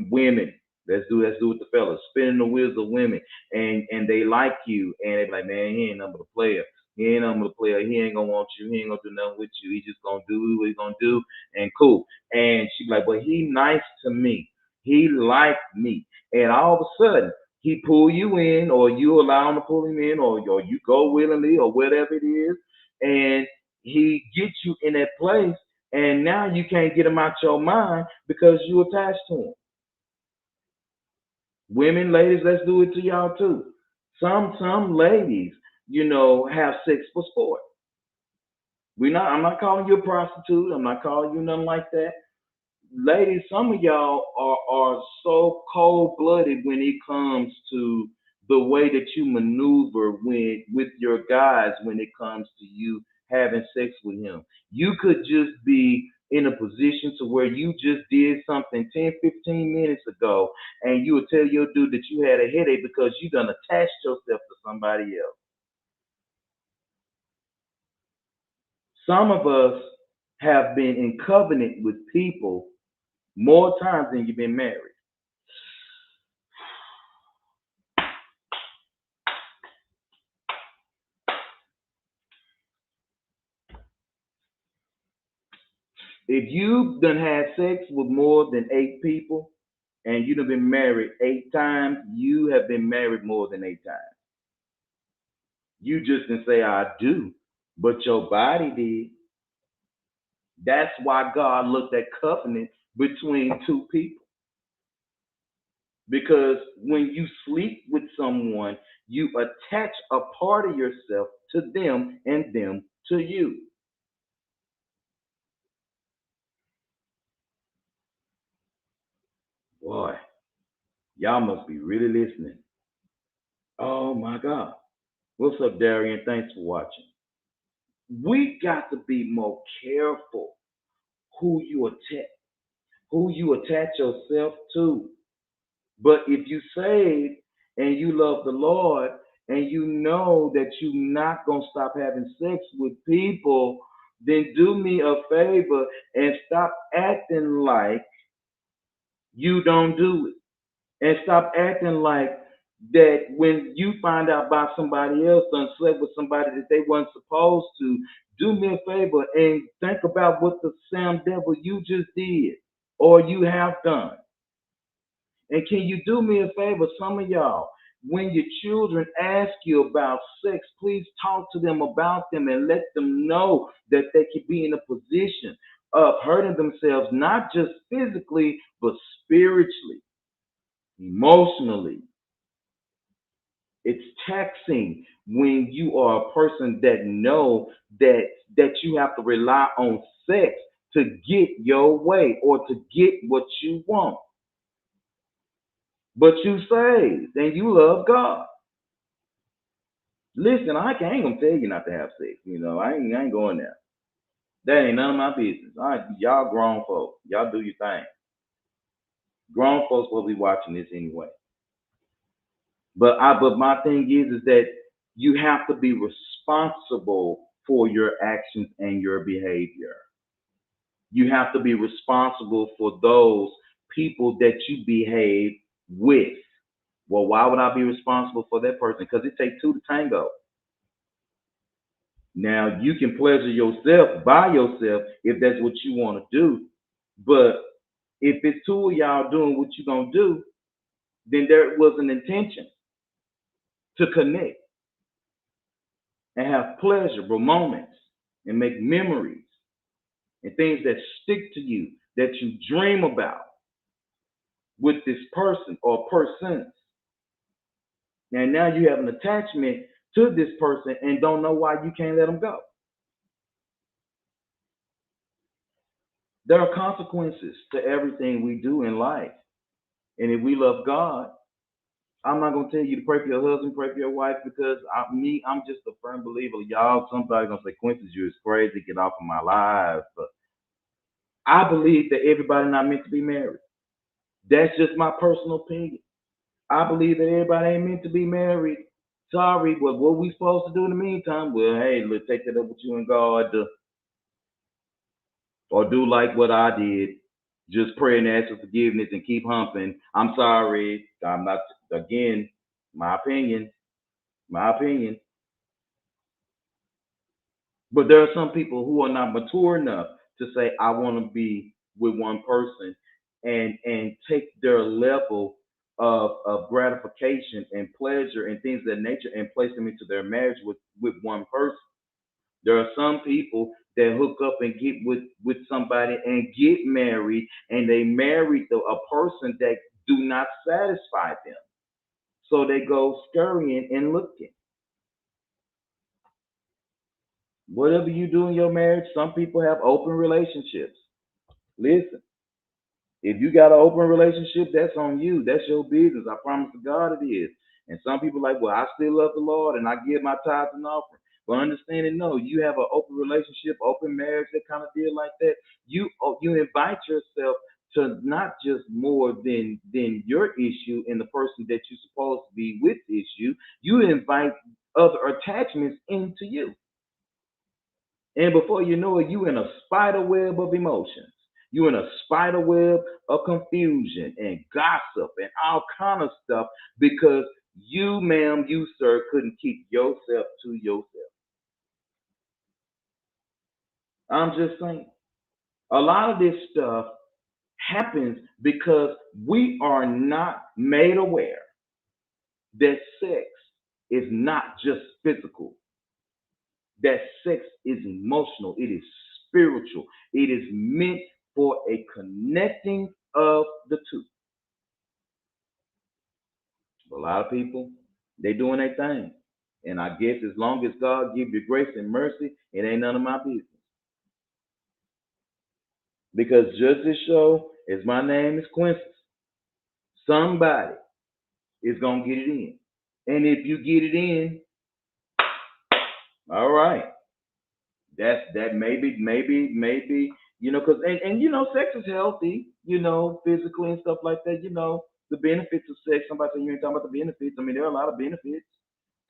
women. Let's do with the fellas. Spinning the wheels of women, and they like you, and they be like, man, he ain't nothing but a player. He ain't nothing but a player. He ain't gonna want you. He ain't gonna do nothing with you. He just gonna do what he gonna do, and cool. And she be like, but he nice to me. He like me, and all of a sudden he pull you in, or you allow him to pull him in, or you go willingly, or whatever it is, and he gets you in that place, and now you can't get him out your mind because you attached to him. Women, ladies, let's do it to y'all too. Some ladies, have sex for sport. I'm not calling you a prostitute. I'm not calling you nothing like that. Ladies, some of y'all are so cold blooded when it comes to the way that you maneuver with your guys when it comes to you having sex with him. You could just be in a position to where you just did something 10, 15 minutes ago, and you would tell your dude that you had a headache because you done attached yourself to somebody else. Some of us have been in covenant with people more times than you've been married. If you've done had sex with more than 8 people and you've been married 8 times, you have been married more than 8 times. You just didn't say I do, but your body did. That's why God looked at covenant between 2 people. Because when you sleep with someone, you attach a part of yourself to them and them to you. Boy, y'all must be really listening. Oh my God. What's up, Darian? Thanks for watching. We got to be more careful who you attach yourself to. But if you save and you love the Lord and you know that you're not gonna stop having sex with people, then do me a favor and stop acting like you don't do it. And stop acting like that when you find out about somebody else done slept with somebody that they weren't supposed to. Do me a favor and think about what the Sam devil you just did or you have done. And can you do me a favor, some of y'all, when your children ask you about sex, please talk to them about them and let them know that they could be in a position of hurting themselves, not just physically, but spiritually, emotionally. It's taxing when you are a person that know that you have to rely on sex to get your way or to get what you want. But you saved and you love God. Listen, ain't gonna tell you not to have sex. I ain't going there. That ain't none of my business. All right, y'all grown folks. Y'all do your thing. Grown folks will be watching this anyway. But my thing is that you have to be responsible for your actions and your behavior. You have to be responsible for those people that you behave with. Well, why would I be responsible for that person? Because it takes two to tango. Now you can pleasure yourself by yourself if that's what you want to do. But if it's two of y'all doing what you're gonna do, then there was an intention to connect and have pleasurable moments and make memories and things that stick to you that you dream about with this person or persons. And now you have an attachment to this person and don't know why you can't let them go. There are consequences to everything we do in life. And if we love God, I'm not gonna tell you to pray for your husband, pray for your wife, because I'm just a firm believer. Y'all, somebody's gonna say, Quincy, you is crazy, get off of my life. But I believe that everybody not meant to be married. That's just my personal opinion. I believe that everybody ain't meant to be married. Sorry, but what we supposed to do in the meantime? Well, hey, let's take that up with you and God, or do like what I did. Just pray and ask for forgiveness and keep humping. I'm sorry. I'm not, again, my opinion. My opinion. But there are some people who are not mature enough to say, I want to be with one person and take their level of gratification and pleasure and things of that nature and place them into their marriage with one person. There are some people that hook up and get with somebody and get married, and they marry a person that do not satisfy them. So they go scurrying and looking. Whatever you do in your marriage, some people have open relationships. Listen, if you got an open relationship, that's on you. That's your business. I promise to God it is. And some people are like, well, I still love the Lord and I give my tithes and offering. But understanding, no, you have an open relationship, open marriage, that kind of deal like that. You invite yourself to not just more than your issue and the person that you're supposed to be with issue. You invite other attachments into you. And before you know it, you in a spider web of emotions. You in a spider web of confusion and gossip and all kind of stuff because you, ma'am, you, sir, couldn't keep yourself to yourself. I'm just saying. A lot of this stuff happens because we are not made aware that sex is not just physical, that sex is emotional, it is spiritual, it is meant for a connecting of the two. A lot of people, they doing their thing. And I guess as long as God give you grace and mercy, it ain't none of my business. Because just as sure as my name is Quincy, somebody is gonna get it in. And if you get it in, All right. That maybe because sex is healthy, physically and stuff like that. The benefits of sex. Somebody say you ain't talking about the benefits. I mean, there are a lot of benefits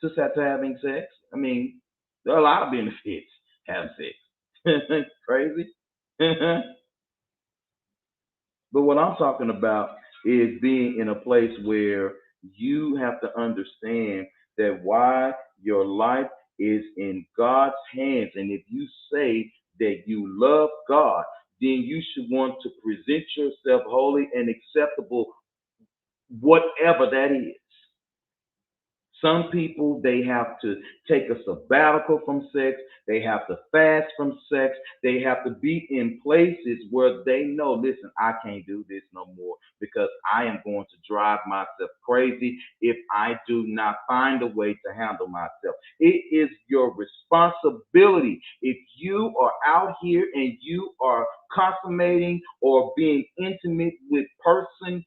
to having sex. I mean, there are a lot of benefits having sex. Crazy. But what I'm talking about is being in a place where you have to understand that why your life is in God's hands. And if you say that you love God, then you should want to present yourself holy and acceptable, whatever that is. Some people, they have to take a sabbatical from sex. They have to fast from sex. They have to be in places where they know, listen, I can't do this no more because I am going to drive myself crazy if I do not find a way to handle myself. It is your responsibility. If you are out here and you are consummating or being intimate with persons,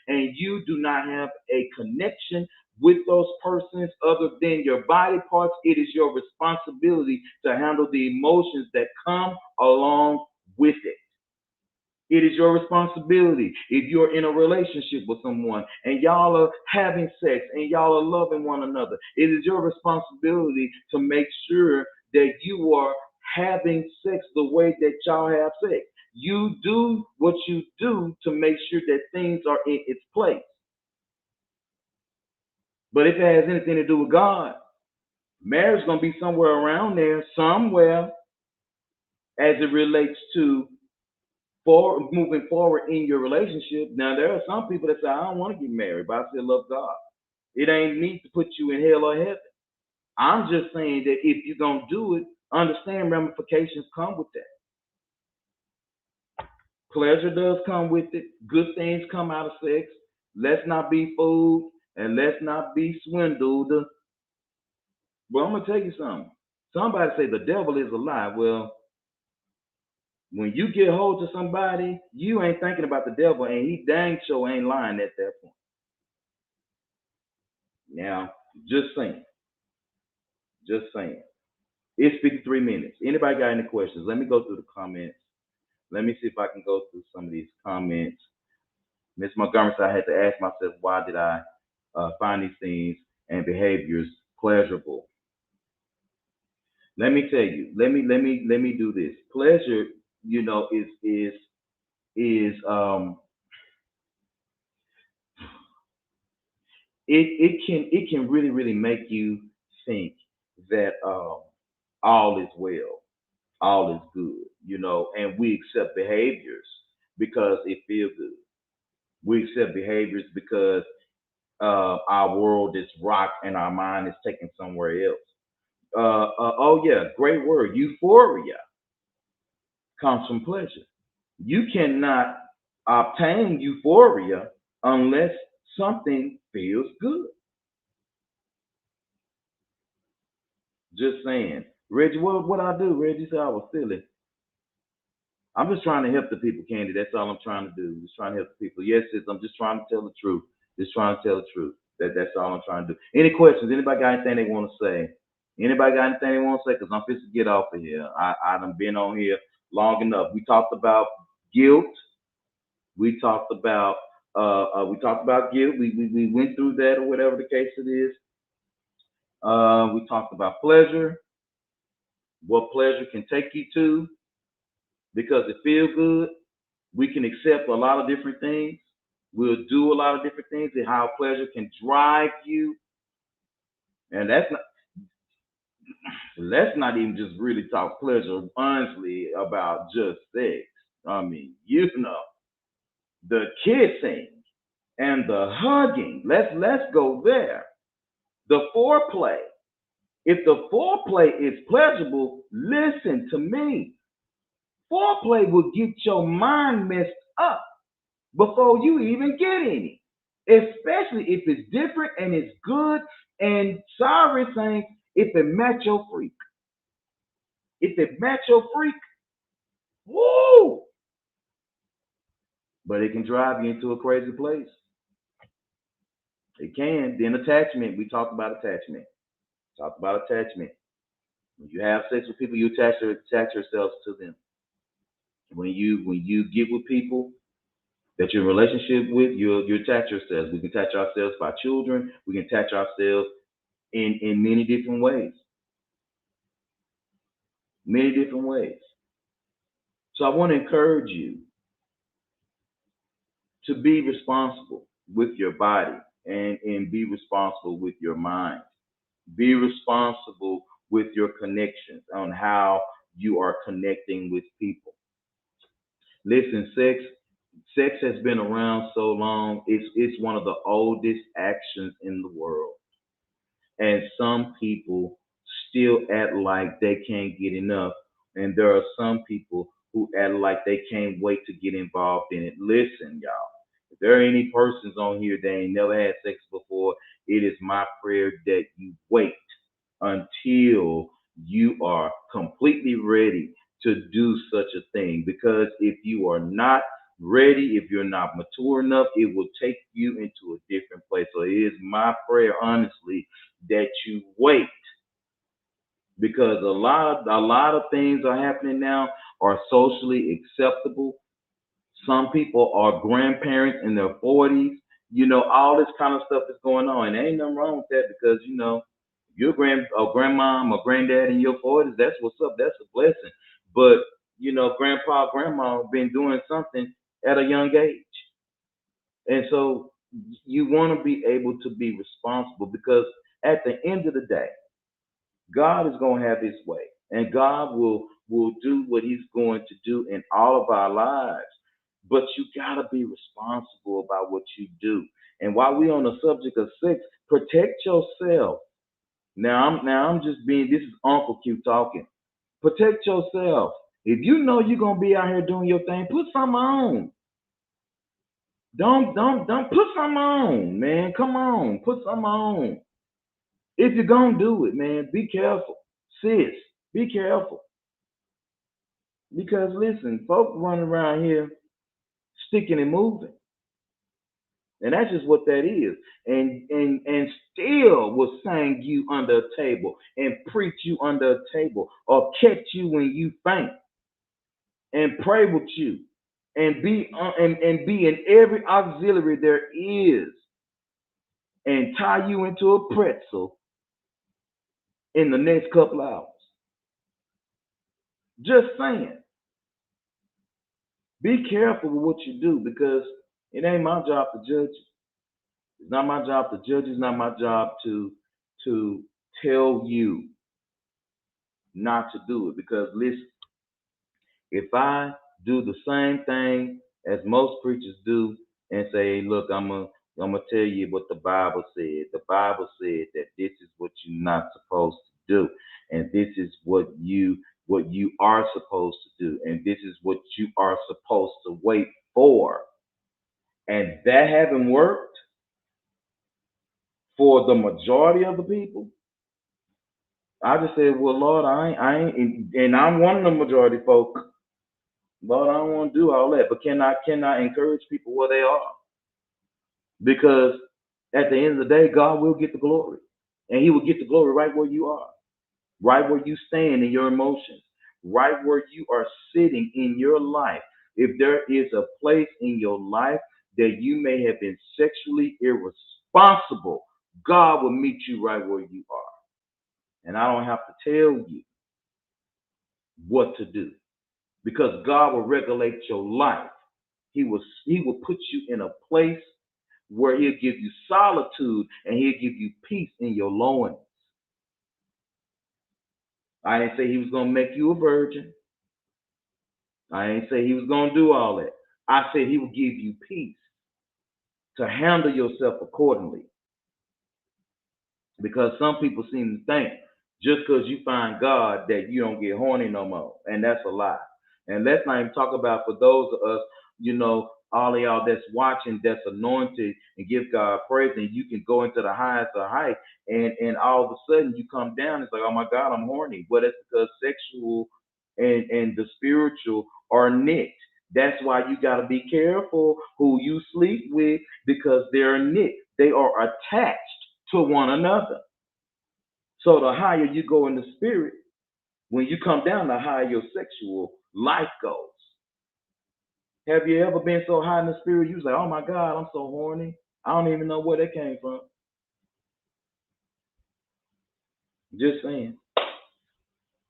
and you do not have a connection with those persons other than your body parts, it is your responsibility to handle the emotions that come along with it. It is your responsibility. If you're in a relationship with someone and y'all are having sex and y'all are loving one another, it is your responsibility to make sure that you are having sex the way that y'all have sex. You do what you do to make sure that things are in its place. But if it has anything to do with God, marriage is going to be somewhere around there, somewhere, as it relates to moving forward in your relationship. Now, there are some people that say, I don't want to get married, but I still love God. It ain't me to put you in hell or heaven. I'm just saying that if you're going to do it, understand ramifications come with that. Pleasure does come with it. Good things come out of sex. Let's not be fooled and let's not be swindled. Well, I'm going to tell you something. Somebody say the devil is a lie. Well, when you get hold to somebody, you ain't thinking about the devil, and he dang sure ain't lying at that point. Now, just saying. Just saying. It's 53 minutes. Anybody got any questions? Let me go through the comments. Let me see if I can go through some of these comments. Miss Montgomery said I had to ask myself, why did I find these things and behaviors pleasurable? Let me tell you. Let me do this. Pleasure, is it can really make you think that all is well, all is good, and we accept behaviors because it feels good. We accept behaviors because our world is rocked and our mind is taken somewhere else. Oh yeah, great word. Euphoria comes from pleasure. You cannot obtain euphoria unless something feels good. Just saying. Reggie, what I do? Reggie said I was silly. I'm just trying to help the people, Candy. That's all I'm trying to do. Just trying to help the people. Yes, sis, I'm just trying to tell the truth. Just trying to tell the truth. That's all I'm trying to do. Any questions? Anybody got anything they want to say? Anybody got anything they want to say? Because I'm fixing to get off of here. I done been on here long enough. We talked about guilt. We talked about guilt. We went through that or whatever the case it is. We talked about pleasure, what pleasure can take you to, because it feels good. We can accept a lot of different things. We'll do a lot of different things, and how pleasure can drive you. And let's not even just really talk pleasure honestly about just sex. I mean, the kissing and the hugging. Let's go there. The foreplay. If the foreplay is pleasurable, listen to me. Foreplay will get your mind messed up before you even get any. Especially if it's different and it's good. And sorry, Saints, if it match your freak. If it match your freak, woo! But it can drive you into a crazy place. It can. Then attachment. We talked about attachment. Talk about attachment. When you have sex with people, you attach yourselves to them. When you get with people that you're in a relationship with, you attach yourselves. We can attach ourselves by children. We can attach ourselves in many different ways. Many different ways. So I want to encourage you to be responsible with your body and be responsible with your mind. Be responsible with your connections on how you are connecting with people. Listen, sex has been around so long. It's one of the oldest actions in the world. And some people still act like they can't get enough. And there are some people who act like they can't wait to get involved in it. Listen, y'all. If there are any persons on here that ain't never had sex before, it is my prayer that you wait until you are completely ready to do such a thing. Because if you are not ready, if you're not mature enough, it will take you into a different place. So it is my prayer, honestly, that you wait, because a lot of things are happening now are socially acceptable. Some people are grandparents in their 40s. All this kind of stuff is going on, and there ain't nothing wrong with that, because your grandmom or granddad in your 40s, that's what's up. That's a blessing. But grandpa, grandma have been doing something at a young age, and so you want to be able to be responsible, because at the end of the day, God is going to have his way, and God will do what he's going to do in all of our lives. But you got to be responsible about what you do. And while we're on the subject of sex, protect yourself. Now I'm just being, this is Uncle Q talking. Protect yourself. If you know you're going to be out here doing your thing, put something on. Don't put something on, man. Come on, put something on. If you're going to do it, man, be careful. Sis, be careful. Because listen, folks running around here sticking and moving. And that's just what that is. And still will sing you under a table and preach you under a table, or catch you when you faint and pray with you and be in every auxiliary there is, and tie you into a pretzel in the next couple hours. Just saying. Be careful with what you do, because it ain't my job to judge you. It's not my job to judge. It's not my job to tell you not to do it. Because listen, if I do the same thing as most preachers do and say, look, I'm gonna tell you what the Bible said. The Bible said that this is what you're not supposed to do, and this is what you are supposed to do, and this is what you are supposed to wait for. And that haven't worked for the majority of the people. I just said, well, Lord, I ain't, and I'm one of the majority folk. Lord, I don't want to do all that, but can I encourage people where they are? Because at the end of the day, God will get the glory, and He will get the glory right where you are, right where you stand in your emotions, right where you are sitting in your life. If there is a place in your life that you may have been sexually irresponsible, God will meet you right where you are. And I don't have to tell you what to do, because God will regulate your life. He will put you in a place where He'll give you solitude, and He'll give you peace in your loins. I didn't say He was going to make you a virgin. I didn't say He was going to do all that. I said He will give you peace to handle yourself accordingly. Because some people seem to think just because you find God that you don't get horny no more. And that's a lie. And let's not even talk about, for those of us, all of y'all that's watching, that's anointed and give God praise, and you can go into the highest of height, and all of a sudden you come down, it's like, oh my God, I'm horny. But it's because sexual and the spiritual are knit. That's why you got to be careful who you sleep with, because they're knit. They are attached to one another. So the higher you go in the spirit, when you come down, the higher your sexual life goes. Have you ever been so high in the spirit you was like, oh my God, I'm so horny. I don't even know where that came from. Just saying.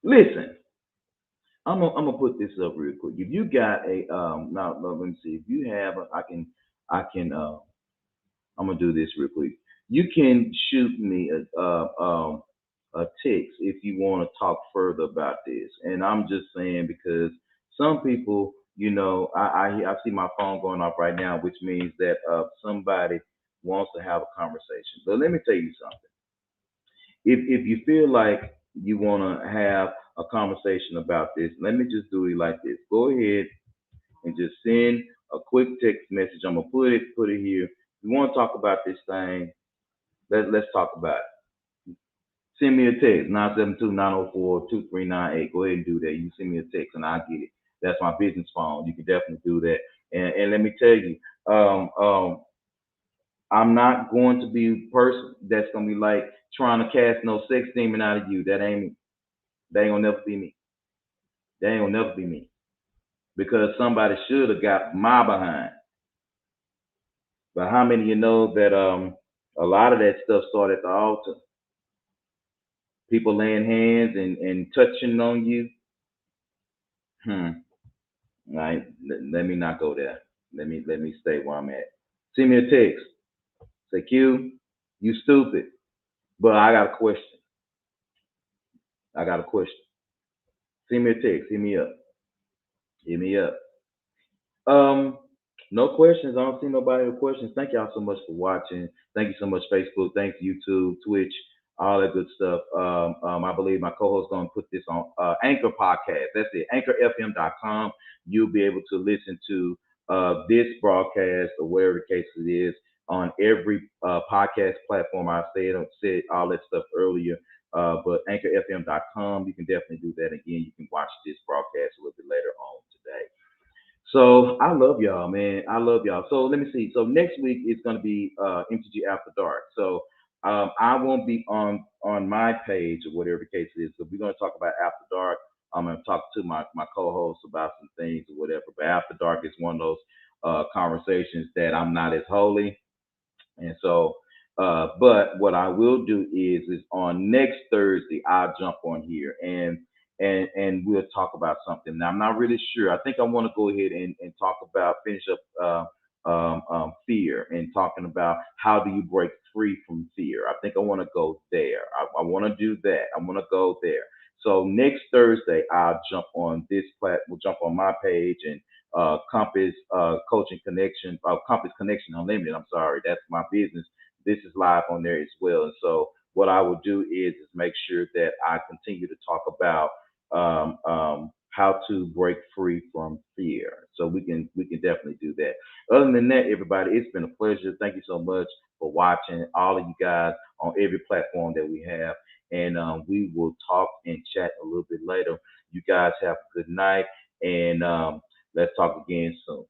Listen, I'm gonna put this up real quick. If you got a now let me see. If you have I can I'm gonna do this real quick. You can shoot me a text if you want to talk further about this. And I'm just saying because some people, I see my phone going off right now, which means that somebody wants to have a conversation. But let me tell you something. If you feel like you want to have a conversation about this, let me just do it like this. Go ahead and just send a quick text message. I'm gonna put it here. If you want to talk about this thing, let's talk about it. Send me a text, 972-904-2398. Go ahead and do that. You send me a text and I'll get it. That's my business phone. You can definitely do that. And let me tell you, um, um, I'm not going to be a person that's gonna be like trying to cast no sex demon out of you. That ain't me. That ain't gonna never be me. That ain't gonna never be me. Because somebody should have got my behind. But how many of you know that a lot of that stuff started at the altar? People laying hands and touching on you. Hmm. All right. Let me not go there. Let me stay where I'm at. Send me a text. Say, Q, you stupid. But I got a question. I got a question. Send me a text. Hit me up. Hit me up. Um, no questions. I don't see nobody with questions. Thank y'all so much for watching. Thank you so much, Facebook. Thanks, YouTube, Twitch, all that good stuff. I believe my co-host going to put this on Anchor Podcast. That's it, anchorfm.com. You'll be able to listen to this broadcast or wherever the case it is on every podcast platform. I said all that stuff earlier. But anchorfm.com, you can definitely do that. Again, you can watch this broadcast a little bit later on today. So I love y'all, man. I love y'all. So let me see. So next week is going to be MTG After Dark. So I won't be on my page or whatever the case is. So we're going to talk about After Dark. I'm going to talk to my co-host about some things or whatever. But After Dark is one of those conversations that I'm not as holy. And so, but what I will do is on next Thursday I'll jump on here and we'll talk about something. Now I'm not really sure. I think I want to go ahead and talk about finish up fear and talking about how do you break free from fear. I think I want to go there. I want to do that. I want to go there. So next Thursday I'll jump on this We'll jump on my page and Compass Coaching Connection, Compass Connection Unlimited. I'm sorry, that's my business. This is live on there as well. And so what I will do is make sure that I continue to talk about how to break free from fear. So we can definitely do that. Other than that, everybody, it's been a pleasure. Thank you so much for watching. All of you guys on every platform that we have, and we will talk and chat a little bit later. You guys have a good night, and let's talk again soon.